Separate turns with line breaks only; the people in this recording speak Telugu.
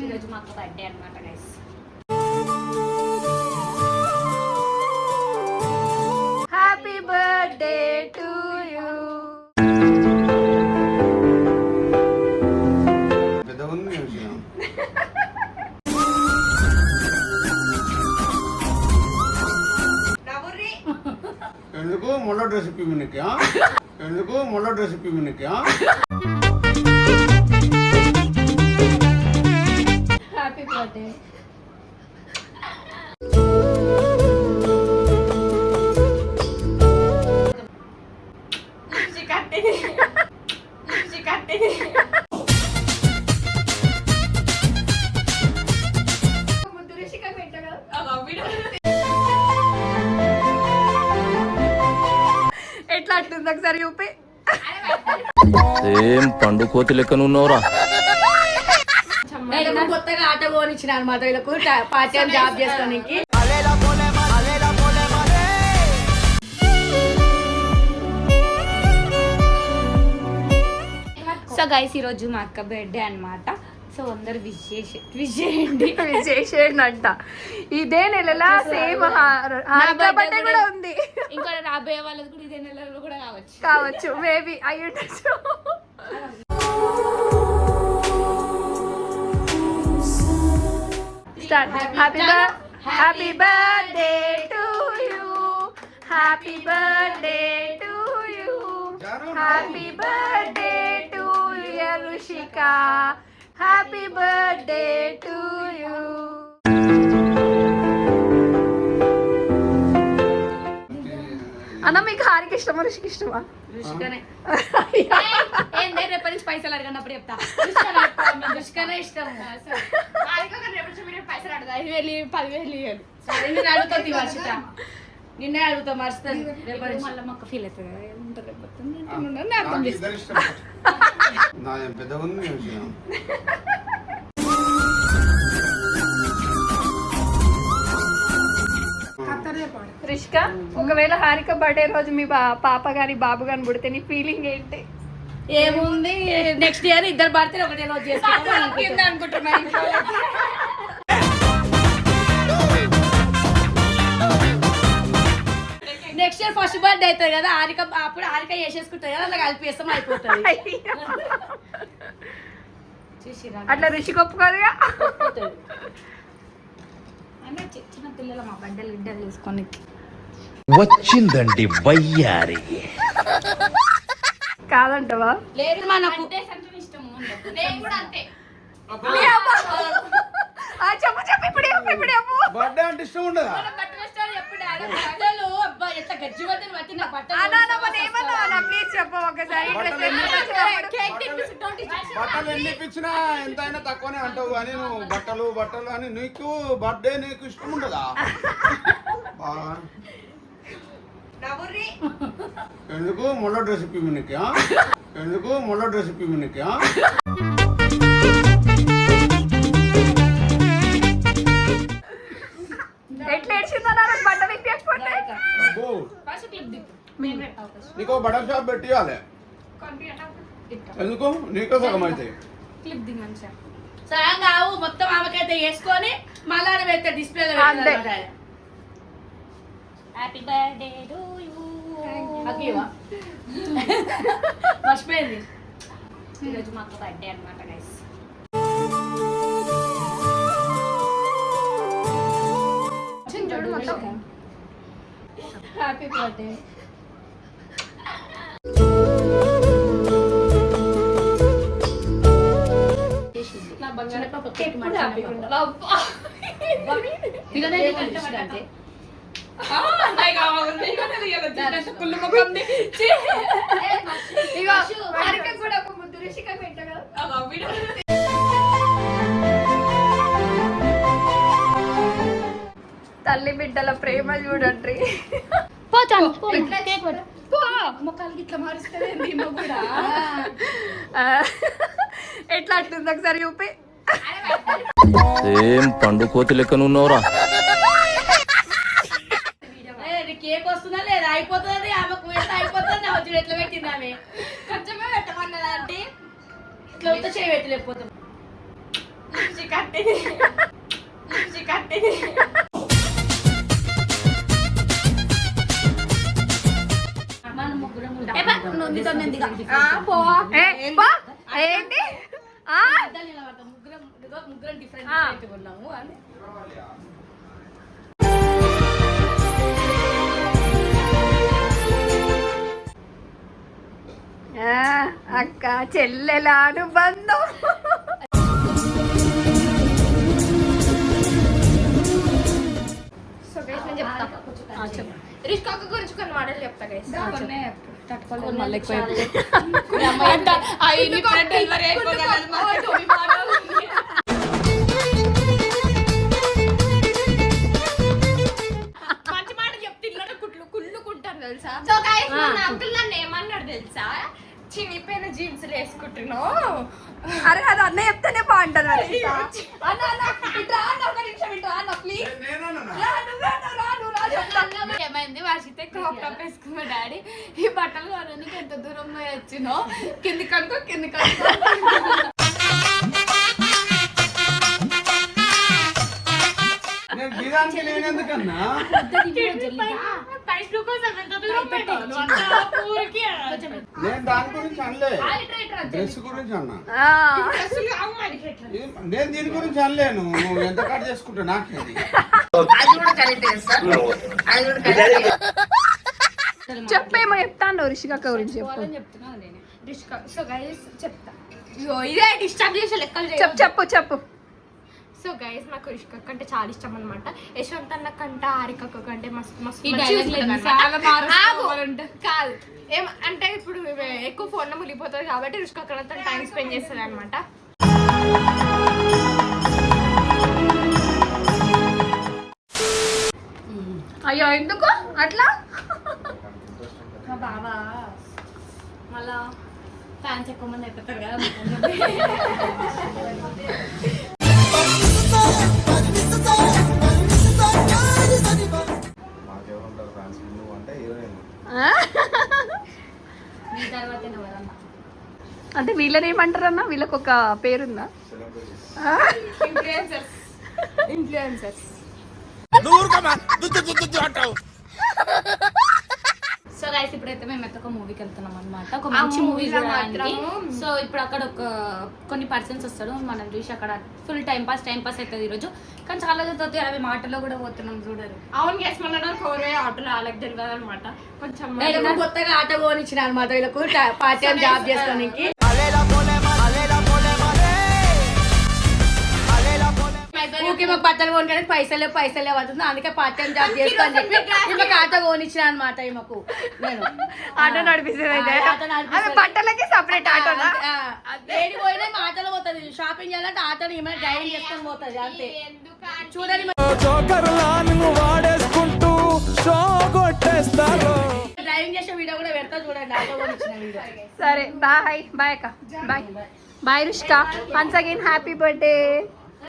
ఈరోజు మా అక్క బర్త్డే అనమాట guys. Happy birthday to you.
ఎందుకు మొన్న డ్రెస్ ఇప్పి ఎందుకు మొన్న డ్రెస్ ఇప్పి
హ్యాపీ బర్త్డే. ఎట్లా అట్లుంది ఒకసారి చూపి.
సేమ్ పండు కోతి లెక్కనున్నావురా.
కొత్తగా ఆటో కొనిచ్చిన అనమాట వీళ్ళకు పార్ట్ టైం జాబ్ చేసుకోనికి. సో గైస్ ఈరోజు మా అక్క బర్త్డే అనమాట. సో అందరు విష్ చేయండి
అంట. ఇదే నెలలో సేమ్ బర్త్డే కూడా ఉంది.
ఇంకా రాబోయే వాళ్ళది కూడా ఇదే నెలలో కూడా
కావచ్చు మేబీ అయ్యుండొచ్చు. Happy birthday to you. Happy birthday to you. Happy birthday to you Rushika. Happy birthday to you. అన్న మీకు హారిక ఇష్టమా రుషికి ఇష్టమా?
రుషికనే. రేపటి నుంచి పైసలు అడగనప్పుడు చెప్తా. రుషికనే ఇష్టం. పైసలు అడగా 5,000 10,000 ఇవ్వాలి. నేను అడుగుతుంది వర్షిత. నిన్నే అడుగుతా మర్చుతాను. రేపటి మళ్ళీ మొక్క ఫీల్ అవుతుంది.
రిష్క, ఒకవేళ హారిక బర్త్డే రోజు మీ పాప గాని బాబు గాని పుడితే నీ ఫీలింగ్ ఏంటి?
ఏముంది, నెక్స్ట్ ఇయర్ ఇద్దరు బర్త్డే ఒకటే రోజు అనుకుంటున్నా. నెక్స్ట్ ఇయర్ ఫస్ట్ బర్త్డే అవుతుంది కదా, హారిక అప్పుడు హారిక చేసేసుకుంటుంది కదా, అలా కలిపేస్తాం అయిపోతుంది.
అట్లా రిషికి ఒప్పుకోదుగా.
చిన్న పిల్లలు మా బర్త్డేలు గిడ్డలు తీసుకొని
వచ్చిందండి వయ్యారి.
కాదంటవా?
లేదు మనకు ఇష్టం. నేను కూడా అంతే.
చెప్పు ఇప్పుడు
బర్త్డే అంటే ఇష్టం ఉండదా? బట్టలు ఎన్ని ఇప్పించినా ఎంతైనా తక్కువనే అంటావు కానీ నువ్వు బట్టలు బట్టలు అని నీకు బర్త్డే నీకు ఇష్టం ఉండదా? ఎందుకు మొన్న డ్రెస్ ఇప్పి ఎందుకు మొన్న డ్రెస్ ఇప్పి
ఎట్లా ఏడ్చిందన్నారు బట్టలు ఇప్పకపోతే?
నీకు బట్టల షాప్ పెట్టియాలి. ఎందుకు నీకు సగం అయితే
సగం కావు, మొత్తం ఆమెకైతే వేసుకొని మళ్ళా పెడతా డిస్ప్లేలో. Happy birthday to you. మర్చిపోయింది. ఈరోజు మా అక్క బర్త్డే అనమాట గైస్. Happy birthday. నా బంగారు పాప
కూడా ఒక ముద్దు రుషిక పెట్టగా. తల్లి బిడ్డల ప్రేమ చూడండి.
మొక్కలకి ఇట్లా మారుస్తుంది కూడా.
ఎట్లా అట్లుంది ఒకసారి చూపి.
సేమ్ పండు కోతి లెక్కనున్నావురా.
కేక్ వస్తుందా లేదా? అయిపోతుంది. ఆమెకు అయిపోతుంది. వచ్చి ఎట్లా పెట్టింది ఆమె? కొంచెమే పెట్టమన్నదా అంటే ఇట్లా చేయి పెట్టలేకపోతాం. కట్టింది లిప్స్టిక్ కట్టింది మన ముగ్గురం
ఏంటి
ముగ్గురం డిఫరెంట్ ఉన్నాము అని
అక్క చెల్లెల అనుబంధం.
సో గైస్ నేను చెప్తా రిష్కాక గురించి కొన్ని మాటలు చెప్తా గైస్.
తట్టుకోలేదు మళ్ళీ ఎక్కువ డెలివరీ అయిపోగలదు
మంచి మాట చెప్తే ఇల్లు కుళ్ళుకుంటాను తెలుసా. సో గైస్ నా అంకుల్ నన్ను ఏమన్నాడు తెలుసా, చినిపోయిన జీన్స్ వేసుకుంటున్నావు.
అరే అది అన్న చెప్తేనే బాగుంటది.
ఏమైంది వర్షిత క్రాప్ టాప్ వేసుకున్న డాడీ ఈ బట్టలు కొనడానికి ఎంత దూరం పోయి వచ్చినో కింది కనుకో
నేను గిరానికి నేనెందుకన్నా నేను దాని గురించి అనలే, డ్రెస్ గురించి అన్నా. నేను దీని గురించి అనలేను, నువ్వు ఎంత కట్ చేసుకుంటా నాకేది.
చెప్పేమో చెప్తాను రిషిక గురించి చెప్పు.
సో గైస్ చెప్తా, ఇదే డిస్టర్బ్ చేసే లెక్కలు
చెప్పు చెప్పు.
సో గైస్ నాకు రిష్క అంటే చాలా ఇష్టం అనమాట. యశ్వంత్ అన్న కంట హారిక కంటే మస్తు
ఈ డైలాగ్ చాలా మారుస్తారంటే
కాదు ఏం అంటే ఇప్పుడు ఎక్కువ ఫోన్ లో మునిగిపోతుంది కాబట్టి రిష్క అక్కడ టైం స్పెండ్ చేస్తుంది అనమాట.
అయ్యో ఎందుకు అట్లా?
మా బావ మళ్ళా ఫ్యాన్స్ ఎక్కువ మంది అయిపోతారు కదా.
మాకెవరుంటారు ఫ్యాన్స్, నువ్వు అంటే హీరోయిన్.
మీ తర్వాత
అంటే వీళ్ళని ఏమంటారు అన్న? వీళ్ళకి ఒక పేరుందా?
ఇన్ఫ్లుయెన్సర్స్.
సో గైస్ ఇప్పుడైతే మేము ఒక మూవీకి వెళ్తున్నాం అనమాట, ఒక మంచి మూవీ చూడడానికి. సో ఇప్పుడు అక్కడ కొన్ని పర్సన్స్ వస్తారు, మనం చూసి అక్కడ ఫుల్ టైం పాస్ అవుతుంది ఈరోజు. కానీ చాలా చదువుతుంది అవి మాటలో కూడా పోతున్నాం చూడరు.
అవును గైస్ మొన్న కోరే ఆటోలో వాళ్ళకి తెలియదు అనమాట. కొంచెం
కొత్తగా ఆటో కొనిచ్చిన అనమాట వీళ్ళకు పార్ట్ టైం జాబ్ చేసుకోనికి. ఊకే మాకు బట్టలు కొనడానికి పైసలే అవుతుంది, అందుకే పార్ట్ టైం జాబ్ చేసుకో అని చెప్పి ఈమెకు ఆటో కొనిచ్చిన అనమాట. ఈమెకు నేను
ఆటో నడిపిస్తుంది, బట్టలకి సపరేట్ ఆటో.
ఏడి పోయినా ఆటోలో పోతుంది. షాపింగ్ చేయాలంటే ఆటోలో ఏమైనా డ్రైవింగ్ చేసుకొని పోతుంది అంతే. చూడండి డ్రైవింగ్ చేసే వీడియో కూడా పెడతా చూడండి, ఆటో కొనిచ్చిన వీడియో.
సరే బాయ్ అక్క, bye Rushika. Once again happy birthday.